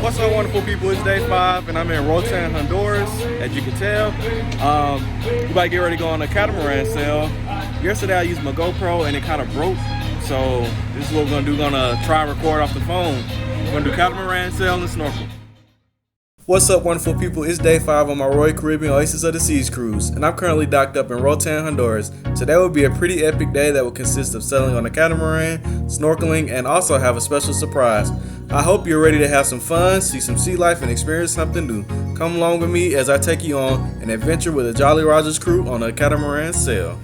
What's up, wonderful people? It's day 5, and I'm in Roatan, Honduras, as you can tell. We about to get ready to go on a catamaran sail. Yesterday I used my GoPro and it kind of broke, so this is what we're gonna do. We're gonna try and record off the phone. We're gonna do catamaran sail and snorkel. What's up, wonderful people? It's day 5 on my Royal Caribbean Oasis of the Seas cruise, and I'm currently docked up in Roatan, Honduras. Today will be a pretty epic day that will consist of sailing on a catamaran, snorkeling, and also have a special surprise. I hope you're ready to have some fun, see some sea life, and experience something new. Come along with me as I take you on an adventure with a Jolly Rogers crew on a catamaran sail.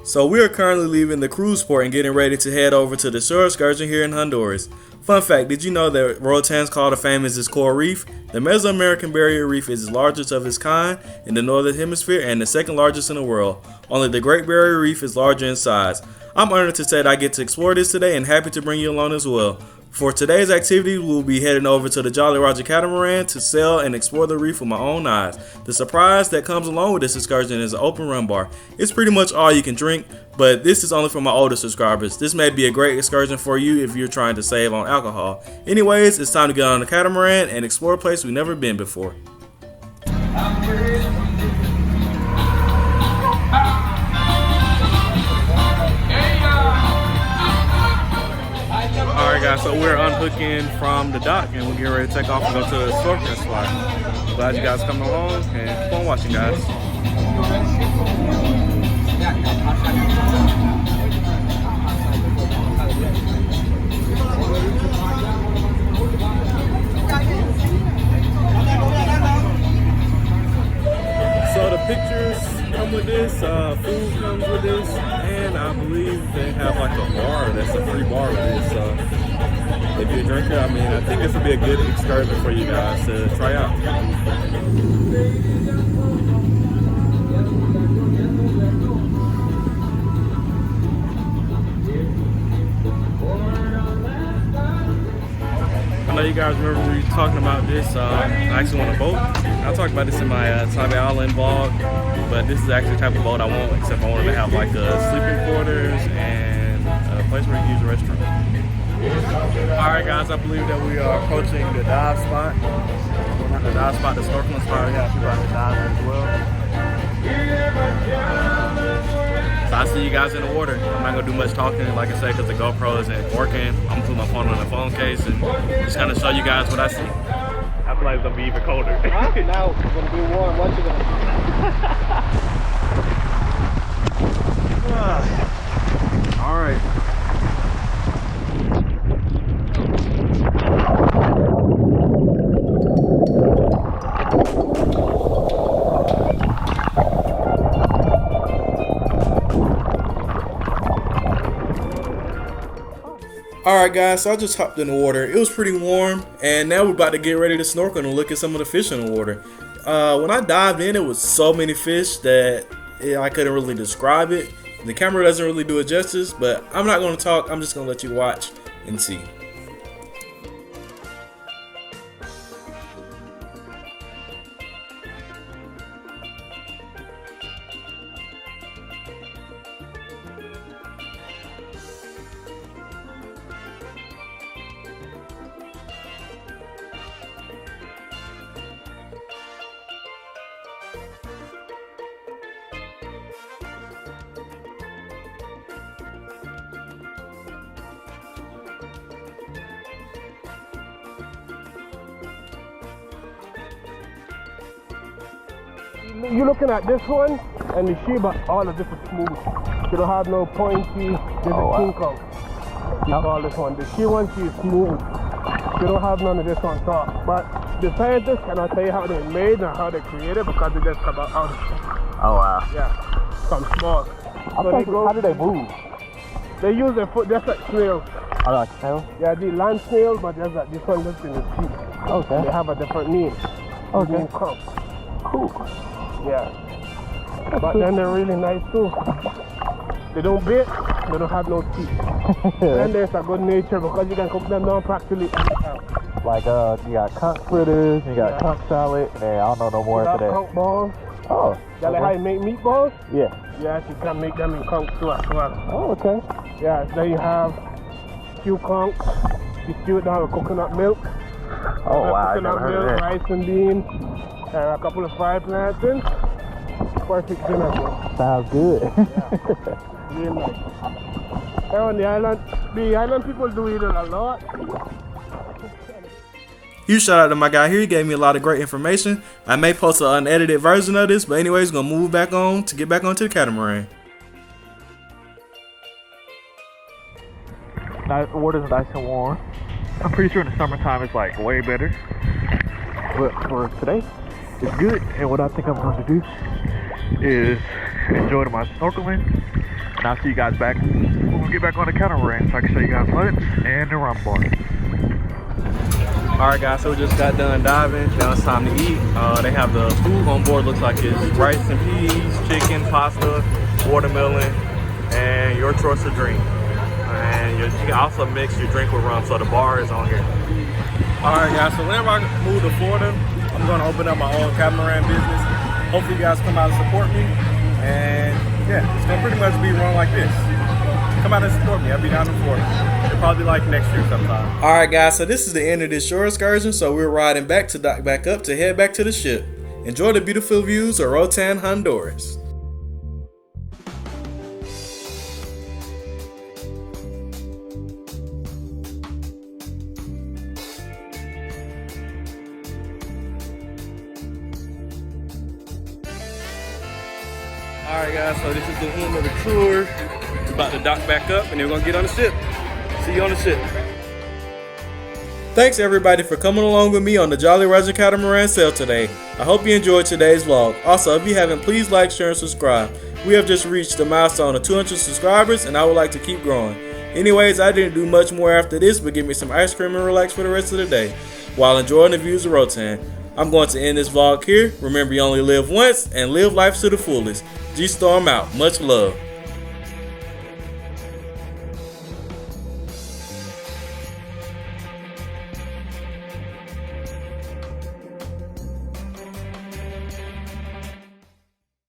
So we are currently leaving the cruise port and getting ready to head over to the shore excursion here in Honduras. Fun fact, did you know that Roatan's called the famous its coral reef? The Mesoamerican Barrier Reef is the largest of its kind in the northern hemisphere and the second largest in the world. Only the Great Barrier Reef is larger in size. I'm honored to say that I get to explore this today and happy to bring you along as well. For today's activity, we'll be heading over to the Jolly Roger catamaran to sail and explore the reef with my own eyes. The surprise that comes along with this excursion is an open run bar. It's pretty much all you can drink, but this is only for my older subscribers. This may be a great excursion for you if you're trying to save on alcohol. Anyways, it's time to get on the catamaran and explore a place we've never been before. Alright guys, so we're unhooking from the dock and we're getting ready to take off and go to the snorkeling spot. Glad you guys coming along and keep on watching, guys. So the pictures come with this, food comes with this, and I believe they have like a bar that's a free bar with this. So if you're a drinker, I mean, I think this would be a good excursion for you guys to try out. I know you guys remember we were talking about this actually on a boat. I talked about this in my Tybee Island vlog, but this is actually the type of boat I want, except I wanted to have like sleeping quarters and a place where you can use the restroom. Alright guys, I believe that we are approaching the dive spot. Well, not the dive spot, the snorkeling spot. We have people out there diving as well. So I'll see you guys in the water. I'm not going to do much talking, like I said, because the GoPro isn't working. I'm going to put my phone on the phone case and just kind of show you guys what I see. I feel like it's going to be even colder. Now it's going to be warm. Watch it. All right. Alright guys, so I just hopped in the water. It was pretty warm, and now we're about to get ready to snorkel and look at some of the fish in the water. When I dived in, it was so many fish that I couldn't really describe it. The camera doesn't really do it justice, but I'm not going to talk. I'm just going to let you watch and see. You're looking at this one and the Sheba, all of this is smooth. You don't have no pointy, there's a kink out. You call this one. The she one, she is smooth. You don't have none of this on top. But the scientists cannot tell you how they're made and how they created because they just come out. Oh wow. Yeah, from small. So how do they move? They use their foot just like snails. Oh, like snails? Yeah, the land snails, but there's this one just in the sea. Okay. They have a different name. Okay. Name Cool. Cool. Yeah. But then they're really nice too. They don't bait, they don't have no teeth. And there's a good nature because you can cook them down practically. Like you got conch fritters, you got conch salad, and I don't know no more after that. Conch balls. Oh. Yeah, like how you make meatballs? Yeah. Yes, you can make them in conch too as well. Oh, okay. Yeah, then you have stew conch. You stew it down with coconut milk. Oh wow, I never Coconut heard milk, of that. rice and beans, and a couple of fried plantains. Perfect dinner, bro. Sounds good. Yeah, real nice. And on the island people do eat it a lot. Huge shout out to my guy here. He gave me a lot of great information. I may post an unedited version of this, but anyways, gonna move back on to get back onto the catamaran. The water's nice and warm. I'm pretty sure in the summertime it's like way better. But for today, it's good. And what I think I'm going to do is enjoy my snorkeling. And I'll see you guys back when we get back on the catamaran so I can show you guys lunch and the rum bar. Alright guys, so we just got done diving. Now it's time to eat. They have the food on board. Looks like it's rice and peas, chicken, pasta, watermelon, and your choice of drink. And you can also mix your drink with rum, so the bar is on here. Alright guys, so whenever I move to Florida, I'm going to open up my own catamaran business. Hopefully you guys come out and support me. And yeah, it's going to pretty much be run like this. Come out and support me. I'll be down in Florida. It'll probably be like next year sometime. Alright guys, so this is the end of this shore excursion. So we're riding back to dock back up to head back to the ship. Enjoy the beautiful views of Roatan, Honduras. Alright guys, so this is the end of the tour. We're about to dock back up and then we're gonna get on the ship. See you on the ship. Thanks everybody for coming along with me on the Jolly Roger Catamaran sail today. I hope you enjoyed today's vlog. Also, if you haven't, please like, share, and subscribe. We have just reached the milestone of 200 subscribers and I would like to keep growing. Anyways, I didn't do much more after this, but give me some ice cream and relax for the rest of the day while enjoying the views of Roatan. I'm going to end this vlog here. Remember, you only live once and live life to the fullest. G-Storm out. Much love.